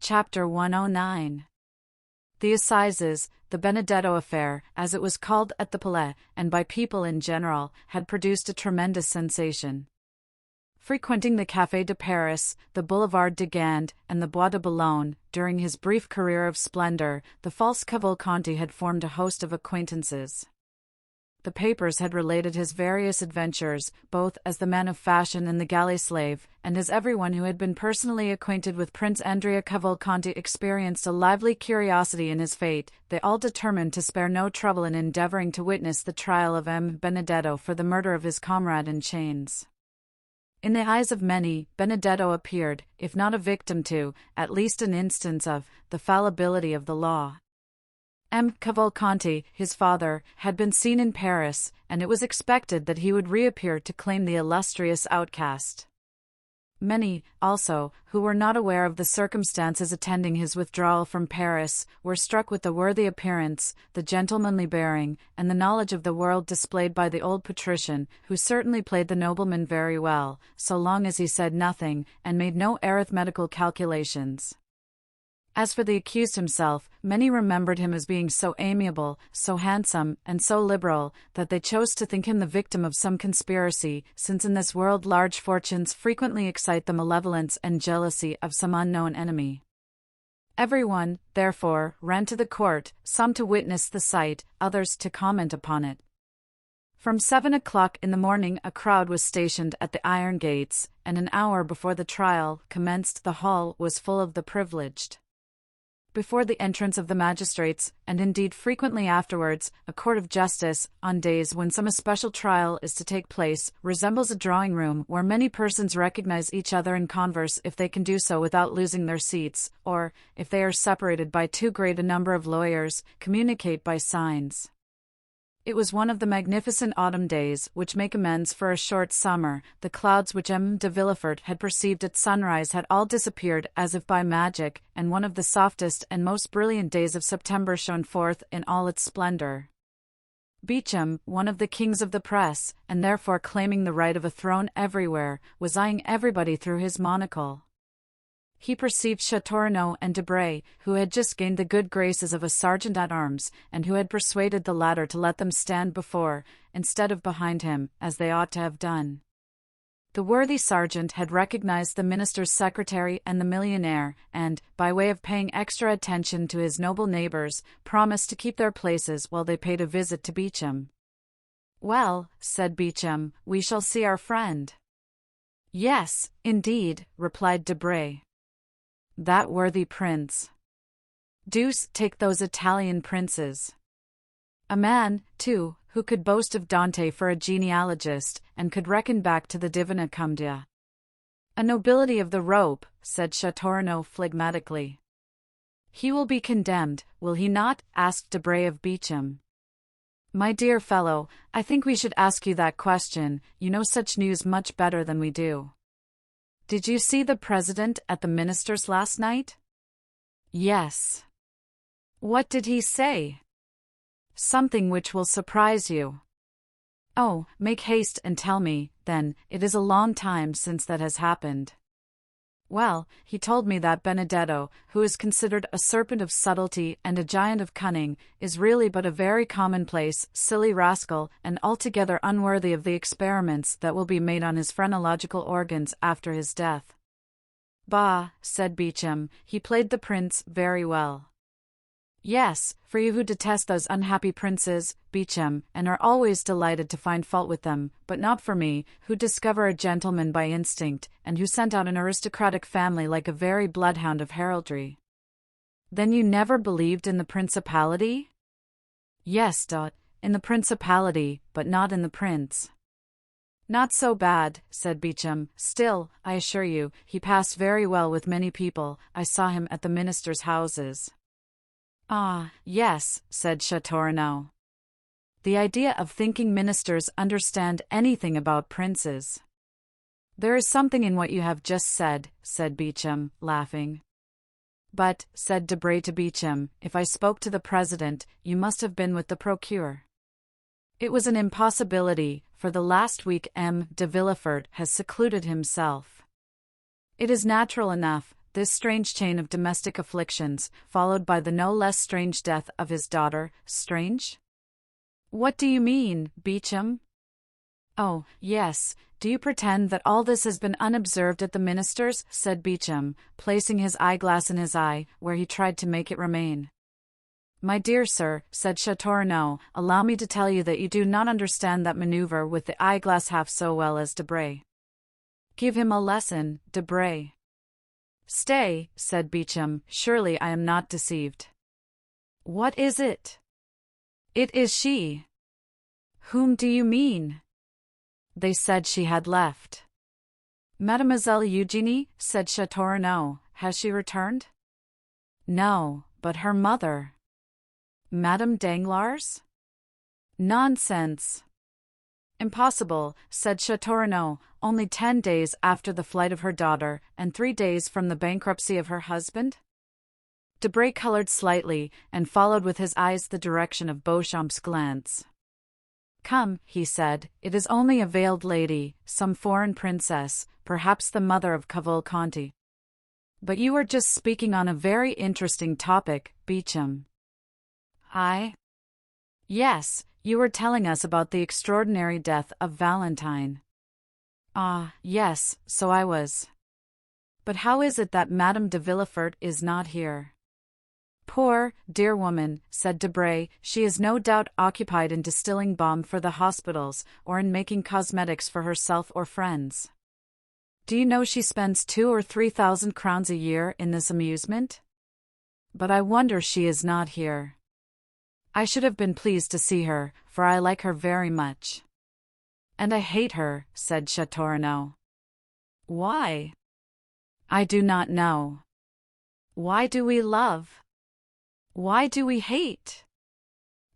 Chapter 109. The Assizes, the Benedetto affair, as it was called at the Palais, and by people in general, had produced a tremendous sensation. Frequenting the Café de Paris, the Boulevard de Gand, and the Bois de Boulogne, during his brief career of splendor, the false Cavalcanti had formed a host of acquaintances. The papers had related his various adventures, both as the man of fashion and the galley slave, and as everyone who had been personally acquainted with Prince Andrea Cavalcanti experienced a lively curiosity in his fate. They all determined to spare no trouble in endeavoring to witness the trial of M. Benedetto for the murder of his comrade in chains. In the eyes of many, Benedetto appeared, if not a victim to, at least an instance of, the fallibility of the law. M. Cavalcanti, his father, had been seen in Paris, and it was expected that he would reappear to claim the illustrious outcast. Many, also, who were not aware of the circumstances attending his withdrawal from Paris, were struck with the worthy appearance, the gentlemanly bearing, and the knowledge of the world displayed by the old patrician, who certainly played the nobleman very well, so long as he said nothing, and made no arithmetical calculations. As for the accused himself, many remembered him as being so amiable, so handsome, and so liberal, that they chose to think him the victim of some conspiracy, since in this world large fortunes frequently excite the malevolence and jealousy of some unknown enemy. Everyone, therefore, ran to the court, some to witness the sight, others to comment upon it. From 7 o'clock in the morning a crowd was stationed at the iron gates, and an hour before the trial commenced the hall was full of the privileged. Before the entrance of the magistrates, and indeed frequently afterwards, a court of justice, on days when some especial trial is to take place, resembles a drawing-room where many persons recognize each other and converse if they can do so without losing their seats, or, if they are separated by too great a number of lawyers, communicate by signs. It was one of the magnificent autumn days which make amends for a short summer. The clouds which M. de Villefort had perceived at sunrise had all disappeared as if by magic, and one of the softest and most brilliant days of September shone forth in all its splendor. Beauchamp, one of the kings of the press, and therefore claiming the right of a throne everywhere, was eyeing everybody through his monocle. He perceived Châteaurenaud and Debray, who had just gained the good graces of a sergeant-at-arms, and who had persuaded the latter to let them stand before, instead of behind him, as they ought to have done. The worthy sergeant had recognized the minister's secretary and the millionaire, and, by way of paying extra attention to his noble neighbors, promised to keep their places while they paid a visit to Beauchamp. "Well," said Beauchamp, "we shall see our friend." "Yes, indeed," replied Debray. "That worthy prince. Deuce take those Italian princes." A man, too, who could boast of Dante for a genealogist, and could reckon back to the Divina Commedia. "A nobility of the rope," said Châteaurenaud phlegmatically. "He will be condemned, will he not?" asked Debray of Beauchamp. "My dear fellow, I think we should ask you that question. You know such news much better than we do." "Did you see the president at the minister's last night?" "Yes." "What did he say?" "Something which will surprise you." "Oh, make haste and tell me, then, it is a long time since that has happened." "Well, he told me that Benedetto, who is considered a serpent of subtlety and a giant of cunning, is really but a very commonplace, silly rascal, and altogether unworthy of the experiments that will be made on his phrenological organs after his death." "Bah," said Beauchamp, "he played the prince very well." "Yes, for you who detest those unhappy princes, Beauchamp, and are always delighted to find fault with them, but not for me, who discover a gentleman by instinct, and who sent out an aristocratic family like a very bloodhound of heraldry." "Then you never believed in the principality?" "Yes, in the principality, but not in the prince." "Not so bad," said Beauchamp. "Still, I assure you, he passed very well with many people. I saw him at the ministers' houses." "Ah, yes," said Châteaurenaud. "The idea of thinking ministers understand anything about princes." "There is something in what you have just said," said Beauchamp, laughing. "But," said Debray to Beauchamp, "if I spoke to the president, you must have been with the procureur." It was an impossibility, for the last week M. de Villefort has secluded himself. "It is natural enough, this strange chain of domestic afflictions, followed by the no less strange death of his daughter, strange? What do you mean, Beauchamp? Oh, yes, do you pretend that all this has been unobserved at the minister's? Said Beauchamp, placing his eyeglass in his eye, where he tried to make it remain. My dear sir, said Châteaurenaud, allow me to tell you that you do not understand that maneuver with the eyeglass half so well as Debray. Give him a lesson, Debray. Stay, said Beauchamp, surely I am not deceived. What is it? It is she. Whom do you mean? They said she had left. Mademoiselle Eugénie, said Châteaurenaud, has she returned? No, but her mother. Madame Danglars? Nonsense. Impossible, said Châteaurenaud, only 10 days after the flight of her daughter, and 3 days from the bankruptcy of her husband? Debray colored slightly, and followed with his eyes the direction of Beauchamp's glance. Come, he said, it is only a veiled lady, some foreign princess, perhaps the mother of Cavalcanti. But you were just speaking on a very interesting topic, Beauchamp. I? Yes, you were telling us about the extraordinary death of Valentine. Ah, yes, so I was. But how is it that Madame de Villefort is not here? Poor, dear woman, said Debray, she is no doubt occupied in distilling balm for the hospitals, or in making cosmetics for herself or friends. Do you know she spends 2,000 or 3,000 crowns a year in this amusement? But I wonder she is not here. I should have been pleased to see her, for I like her very much. And I hate her, said Châteaurenaud. Why? I do not know. Why do we love? Why do we hate?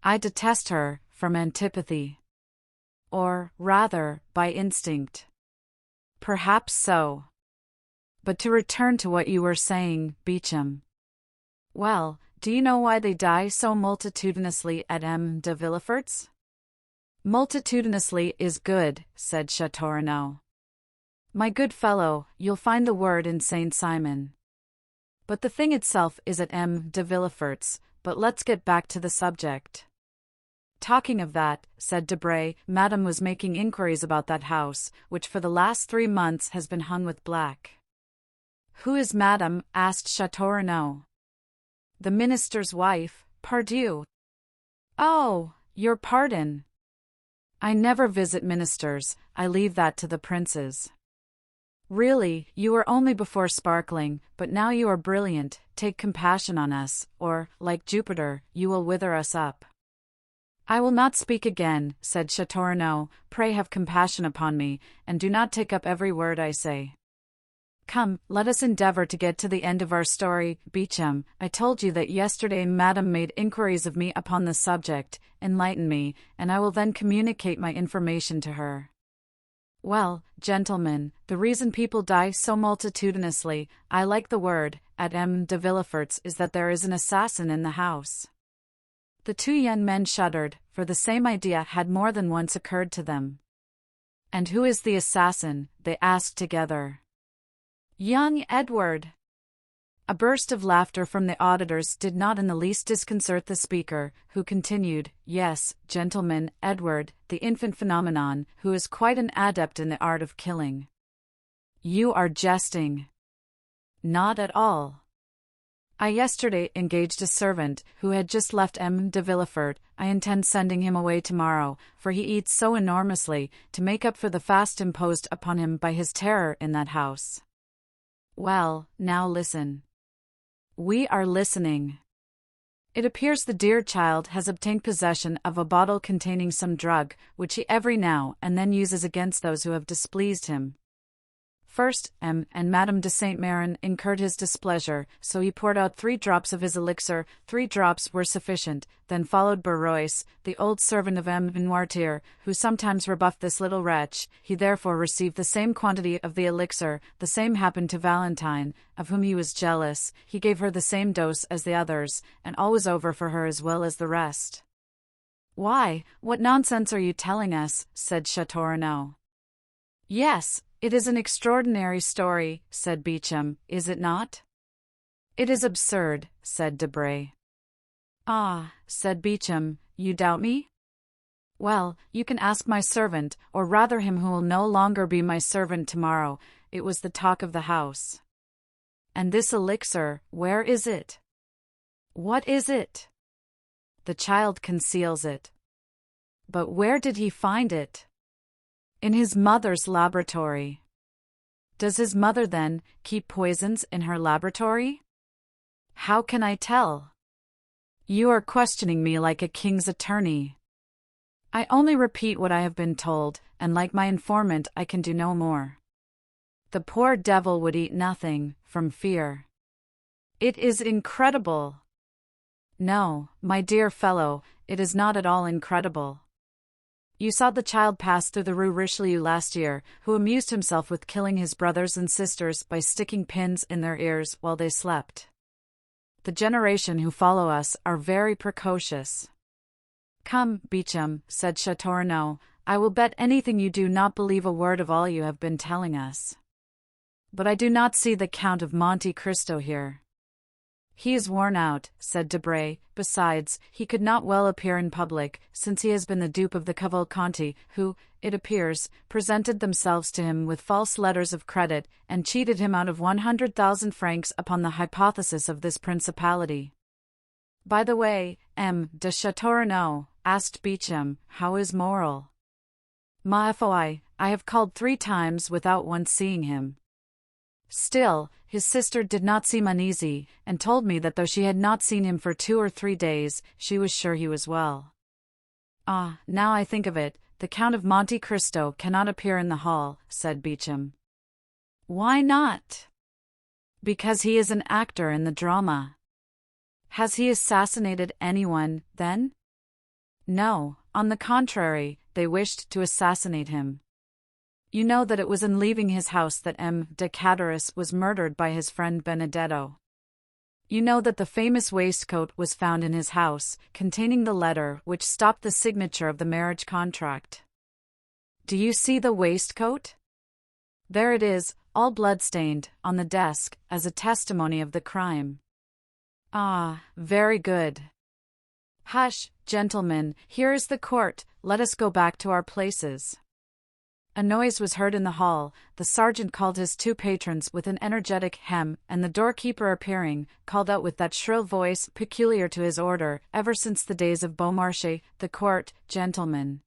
I detest her, from antipathy. Or, rather, by instinct. Perhaps so. But to return to what you were saying, Beauchamp. Well, do you know why they die so multitudinously at M. de Villefort's? Multitudinously is good, said Châteaurenaud. My good fellow, you'll find the word in Saint Simon. But the thing itself is at M. de Villefort's, but let's get back to the subject. Talking of that, said Debray, Madame was making inquiries about that house, which for the last 3 months has been hung with black. Who is Madame? Asked Châteaurenaud. The minister's wife, pardieu. Oh, your pardon. I never visit ministers, I leave that to the princes. Really, you were only before sparkling, but now you are brilliant, take compassion on us, or, like Jupiter, you will wither us up. I will not speak again, said Châteaurenaud, pray have compassion upon me, and do not take up every word I say. Come, let us endeavor to get to the end of our story, Beauchamp. I told you that yesterday Madame made inquiries of me upon the subject, enlighten me, and I will then communicate my information to her. Well, gentlemen, the reason people die so multitudinously, I like the word, at M. de Villefort's is that there is an assassin in the house. The 2 young men shuddered, for the same idea had more than once occurred to them. And who is the assassin? They asked together. Young Edward. A burst of laughter from the auditors did not in the least disconcert the speaker, who continued, Yes, gentlemen, Edward, the infant phenomenon, who is quite an adept in the art of killing. You are jesting. Not at all. I yesterday engaged a servant, who had just left M. de Villefort. I intend sending him away tomorrow, for he eats so enormously, to make up for the fast imposed upon him by his terror in that house. Well, now listen. We are listening. It appears the dear child has obtained possession of a bottle containing some drug, which he every now and then uses against those who have displeased him. First, M. and Madame de Saint-Méran incurred his displeasure, so he poured out 3 drops of his elixir. 3 drops were sufficient. Then followed Barrois, the old servant of M. Noirtier, who sometimes rebuffed this little wretch. He therefore received the same quantity of the elixir. The same happened to Valentine, of whom he was jealous. He gave her the same dose as the others, and all was over for her as well as the rest. Why, what nonsense are you telling us? Said Châteaurenaud. Yes, it is an extraordinary story, said Beauchamp, is it not? It is absurd, said Debray. Ah, said Beauchamp, you doubt me? Well, you can ask my servant, or rather him who will no longer be my servant tomorrow. It was the talk of the house. And this elixir, where is it? What is it? The child conceals it. But where did he find it? In his mother's laboratory. Does his mother, then, keep poisons in her laboratory? How can I tell? You are questioning me like a king's attorney. I only repeat what I have been told, and like my informant I can do no more. The poor devil would eat nothing, from fear. It is incredible. No, my dear fellow, it is not at all incredible. You saw the child pass through the Rue Richelieu last year, who amused himself with killing his brothers and sisters by sticking pins in their ears while they slept. The generation who follow us are very precocious. Come, Beauchamp, said Châteaurenaud, I will bet anything you do not believe a word of all you have been telling us. But I do not see the Count of Monte Cristo here. He is worn out, said Debray. Besides, he could not well appear in public, since he has been the dupe of the Cavalcanti, who, it appears, presented themselves to him with false letters of credit, and cheated him out of 100,000 francs upon the hypothesis of this principality. By the way, M. de Châteaurenaud, asked Beauchamp, how is Morel? Ma foi, I have called 3 times without once seeing him. Still, his sister did not seem uneasy, and told me that though she had not seen him for 2 or 3 days, she was sure he was well. Ah, now I think of it, the Count of Monte Cristo cannot appear in the hall, said Beauchamp. Why not? Because he is an actor in the drama. Has he assassinated anyone, then? No, on the contrary, they wished to assassinate him. You know that it was in leaving his house that M. de Caderousse was murdered by his friend Benedetto. You know that the famous waistcoat was found in his house, containing the letter which stopped the signature of the marriage contract. Do you see the waistcoat? There it is, all blood-stained, on the desk, as a testimony of the crime. Ah, very good. Hush, gentlemen, here is the court, let us go back to our places. A noise was heard in the hall, the sergeant called his 2 patrons with an energetic hem, and the doorkeeper appearing, called out with that shrill voice peculiar to his order, ever since the days of Beaumarchais, the court, gentlemen.